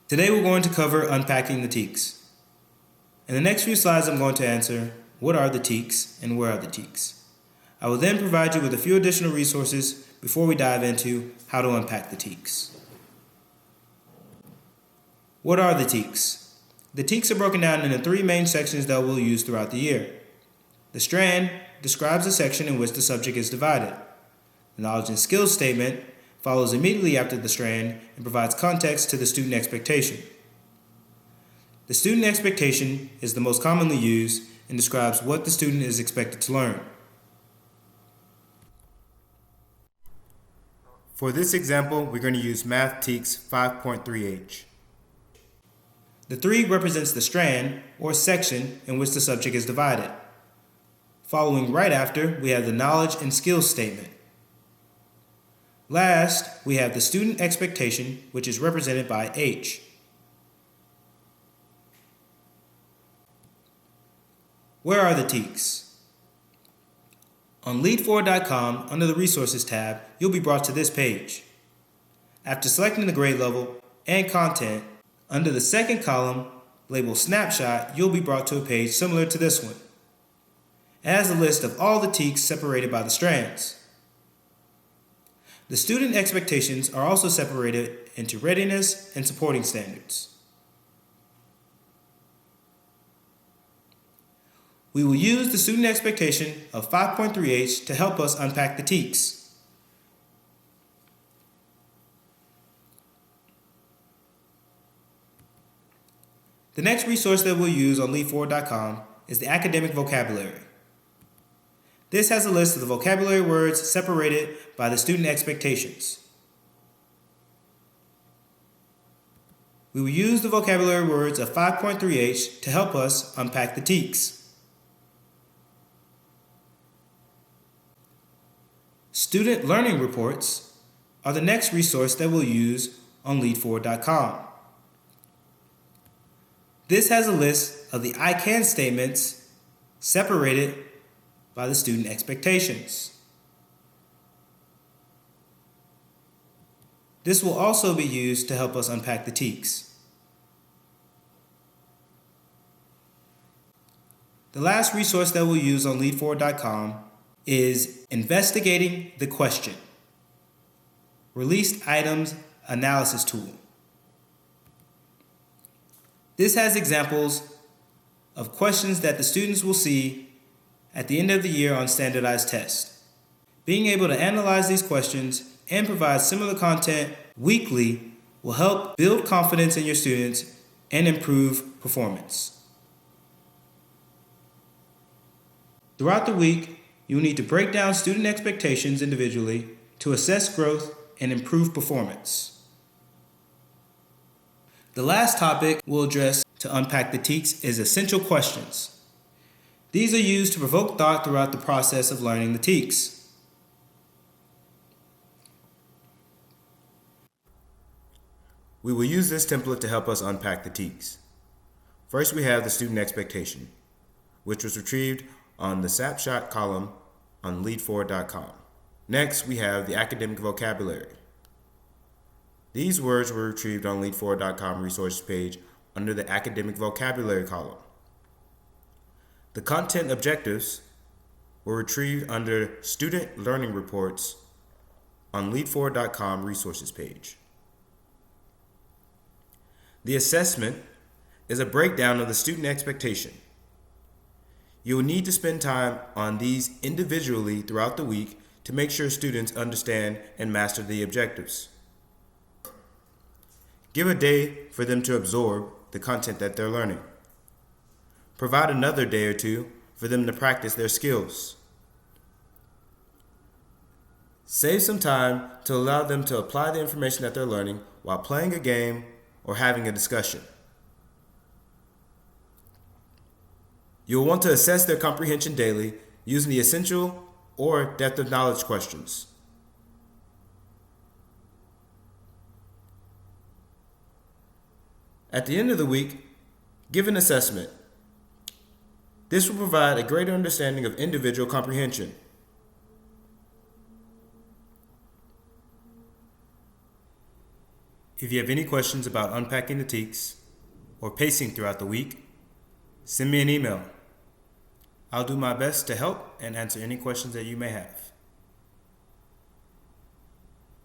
Today we're going to cover unpacking the TEKS. In the next few slides I'm going to answer, what are the TEKS and where are the TEKS? I will then provide you with a few additional resources before we dive into how to unpack the TEKS. What are the TEKS? The TEKS are broken down into three main sections that we'll use throughout the year. The strand describes the section in which the subject is divided. The knowledge and skills statement follows immediately after the strand and provides context to the student expectation. The student expectation is the most commonly used and describes what the student is expected to learn. For this example, we're going to use Math TEKS 5.3H. The 3 represents the strand or section in which the subject is divided. Following right after, we have the knowledge and skills statement. Last, we have the student expectation, which is represented by H. Where are the TEKS? On lead4.com, under the Resources tab, you'll be brought to this page. After selecting the grade level and content, under the second column, labeled Snapshot, you'll be brought to a page similar to this one. It has a list of all the TEKS separated by the strands. The student expectations are also separated into readiness and supporting standards. We will use the student expectation of 5.3H to help us unpack the TEKS. The next resource that we'll use on lead4.com is the academic vocabulary. This has a list of the vocabulary words separated by the student expectations. We will use the vocabulary words of 5.3H to help us unpack the TEKS. Student learning reports are the next resource that we'll use on lead4.com. This has a list of the I can statements separated by the student expectations. This will also be used to help us unpack the TEKS. The last resource that we'll use on lead4.com is Investigating the Question, Released Items Analysis Tool. This has examples of questions that the students will see at the end of the year on standardized tests. Being able to analyze these questions and provide similar content weekly will help build confidence in your students and improve performance. Throughout the week, you will need to break down student expectations individually to assess growth and improve performance. The last topic we'll address to unpack the TEKS is essential questions. These are used to provoke thought throughout the process of learning the TEKS. We will use this template to help us unpack the TEKS. First, we have the student expectation, which was retrieved on the Snapshot column on lead4.com. Next, we have the academic vocabulary. These words were retrieved on lead4.com resources page under the academic vocabulary column. The content objectives were retrieved under Student Learning Reports on lead4.com resources page. The assessment is a breakdown of the student expectation. You will need to spend time on these individually throughout the week to make sure students understand and master the objectives. Give a day for them to absorb the content that they're learning. Provide another day or two for them to practice their skills. Save some time to allow them to apply the information that they're learning while playing a game or having a discussion. You'll want to assess their comprehension daily using the essential or depth of knowledge questions. At the end of the week, give an assessment. This will provide a greater understanding of individual comprehension. If you have any questions about unpacking the TEKS or pacing throughout the week, send me an email. I'll do my best to help and answer any questions that you may have.